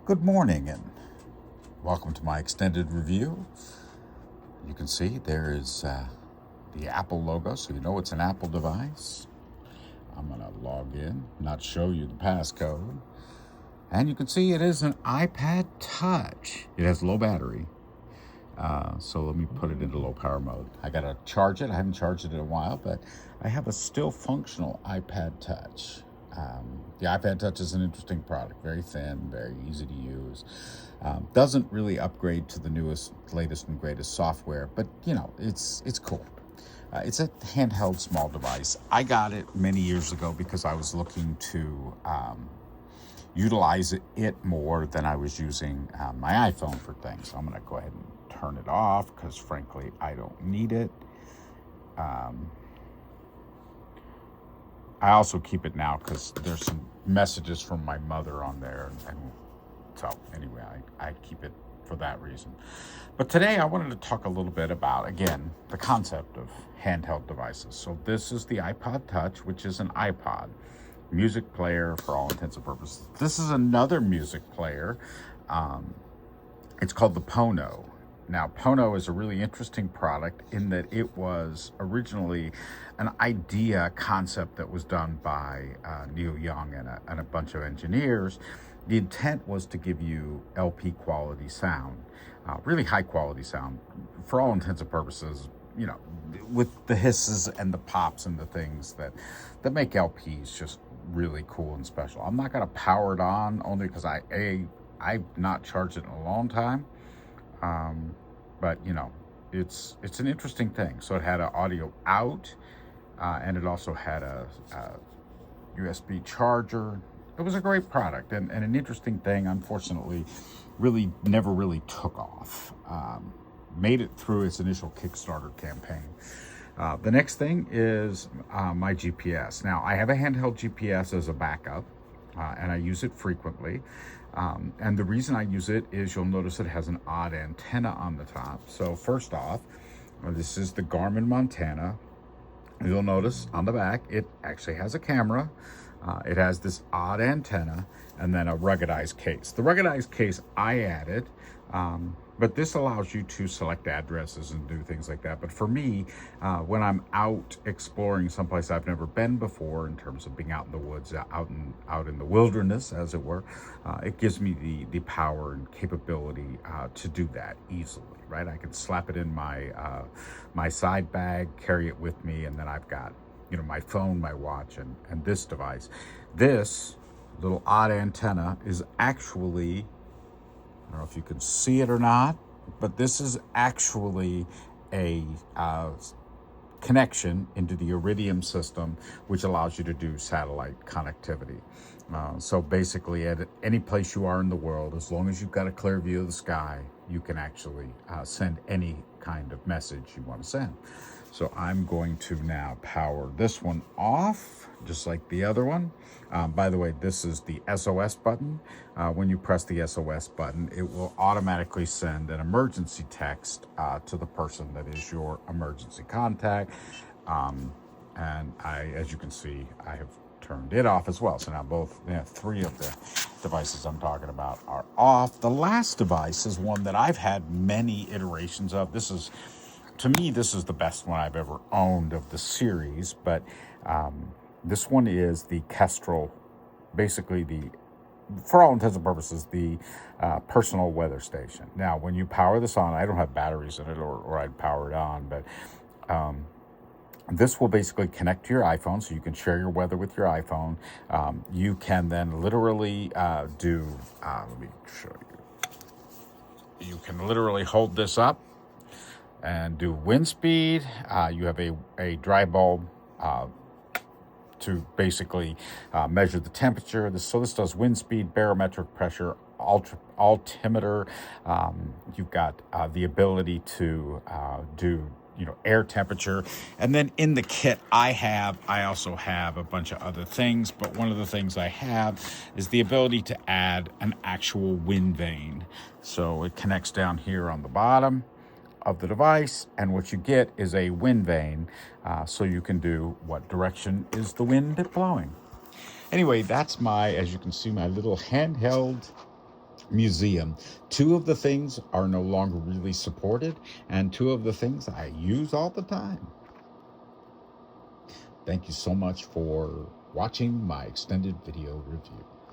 Good morning and welcome to my extended review. You can see there is the Apple logo, so you know it's an Apple device. I'm going to log in, not show you the passcode. And you can see it is an iPad Touch. It has low battery. So let me put it into low power mode. I got to charge it. I haven't charged it in a while, but I have a still functional iPad Touch. The iPad Touch is an interesting product, very thin, very easy to use. Doesn't really upgrade to the newest, latest, and greatest software, but it's cool. It's a handheld small device. I got it many years ago because I was looking to utilize it more than I was using my iPhone for things. So I'm going to go ahead and turn it off because, frankly, I don't need it. I also keep it now because there's some messages from my mother on there. And so anyway, I keep it for that reason. But today I wanted to talk a little bit about, again, the concept of handheld devices. So this is the iPod Touch, which is an iPod music player for all intents and purposes. This is another music player. It's called the Pono. Now, Pono is a really interesting product in that it was originally an idea concept that was done by Neil Young and a bunch of engineers. The intent was to give you LP quality sound, really high quality sound, for all intents and purposes, with the hisses and the pops and the things that make LPs just really cool and special. I'm not going to power it on only because I've not charged it in a long time. But it's an interesting thing. So it had an audio out, and it also had a USB charger. It was a great product and an interesting thing. Unfortunately, really never really took off. Made it through its initial Kickstarter campaign. The next thing is my GPS. Now, I have a handheld GPS as a backup, and I use it frequently. And the reason I use it is you'll notice it has an odd antenna on the top. So first off, this is the Garmin Montana. You'll notice on the back, it actually has a camera. It has this odd antenna and then a ruggedized case. The ruggedized case I added, but this allows you to select addresses and do things like that. But for me, when I'm out exploring someplace I've never been before, in terms of being out in the woods, out in the wilderness, as it were, it gives me the power and capability to do that easily, right? I can slap it in my side bag, carry it with me, and then I've got my phone, my watch, and this device. This little odd antenna is actually, I don't know if you can see it or not, but this is actually a connection into the Iridium system, which allows you to do satellite connectivity. So basically, at any place you are in the world, as long as you've got a clear view of the sky, you can actually send any kind of message you want to send. So I'm going to now power this one off, just like the other one. By the way, this is the SOS button. When you press the SOS button, it will automatically send an emergency text to the person that is your emergency contact. And as you can see, I have turned it off as well. So now three of the devices I'm talking about are off. The last device is one that I've had many iterations of. To me, this is the best one I've ever owned of the series, but this one is the Kestrel, basically for all intents and purposes, the personal weather station. Now, when you power this on, I don't have batteries in it or I'd power it on, but this will basically connect to your iPhone, so you can share your weather with your iPhone. You can then literally let me show you. You can literally hold this up and do wind speed. You have a dry bulb to basically measure the temperature. So this does wind speed, barometric pressure, altimeter. You've got the ability to do air temperature. And then in the kit I also have a bunch of other things, but one of the things I have is the ability to add an actual wind vane. So it connects down here on the bottom of the device, and what you get is a wind vane, so you can do what direction is the wind blowing. Anyway, that's as you can see, my little handheld museum. Two of the things are no longer really supported, and two of the things I use all the time. Thank you so much for watching my extended video review.